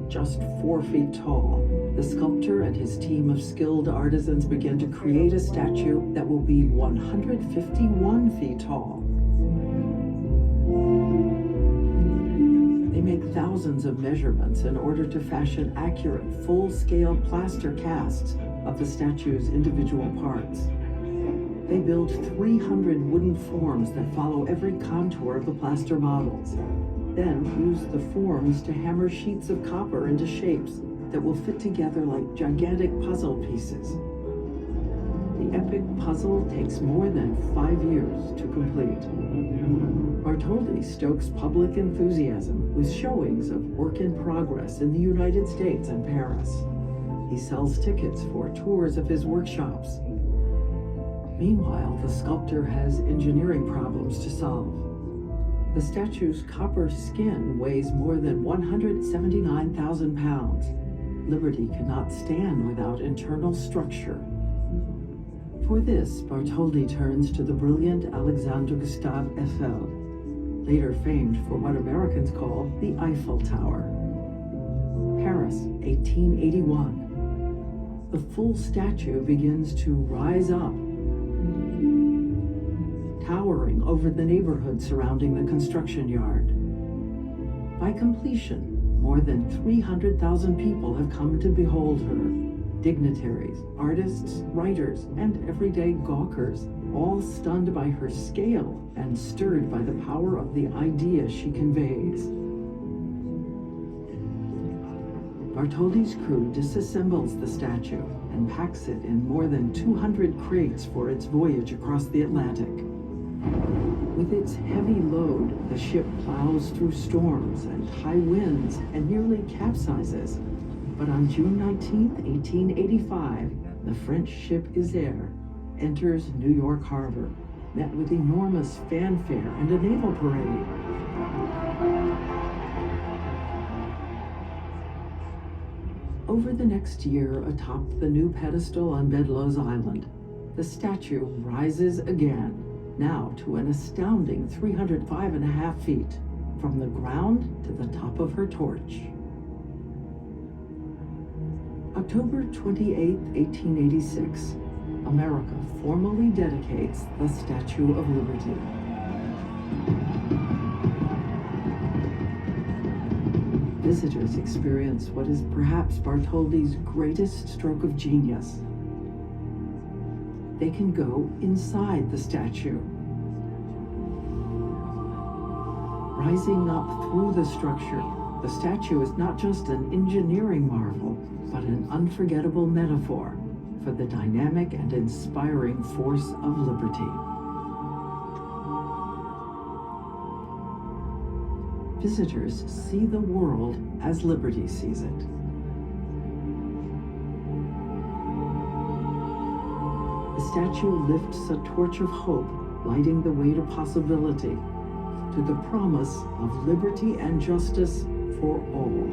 just 4 feet tall, the sculptor and his team of skilled artisans began to create a statue that will be 151 feet tall. They make thousands of measurements in order to fashion accurate, full-scale plaster casts of the statue's individual parts. They build 300 wooden forms that follow every contour of the plaster models, then use the forms to hammer sheets of copper into shapes that will fit together like gigantic puzzle pieces. The epic puzzle takes more than 5 years to complete. Bartholdi stokes public enthusiasm with showings of work in progress in the United States and Paris. He sells tickets for tours of his workshops. Meanwhile, the sculptor has engineering problems to solve. The statue's copper skin weighs more than 179,000 pounds. Liberty cannot stand without internal structure. For this, Bartholdi turns to the brilliant Alexandre Gustave Eiffel, later famed for what Americans call the Eiffel Tower. Paris, 1881. The full statue begins to rise up, towering over the neighborhood surrounding the construction yard. By completion, more than 300,000 people have come to behold her. Dignitaries, artists, writers, and everyday gawkers, all stunned by her scale and stirred by the power of the idea she conveys. Bartholdi's crew disassembles the statue and packs it in more than 200 crates for its voyage across the Atlantic. With its heavy load, the ship plows through storms and high winds and nearly capsizes. But on June 19, 1885, the French ship Isère enters New York Harbor, met with enormous fanfare and a naval parade. Over the next year, atop the new pedestal on Bedloe's Island, the statue rises again, now to an astounding 305.5 feet, from the ground to the top of her torch. October 28, 1886, America formally dedicates the Statue of Liberty. Visitors experience what is perhaps Bartholdi's greatest stroke of genius. They can go inside the statue. Rising up through the structure, the statue is not just an engineering marvel, but an unforgettable metaphor for the dynamic and inspiring force of liberty. Visitors see the world as liberty sees it. The statue lifts a torch of hope, lighting the way to possibility, to the promise of liberty and justice for all.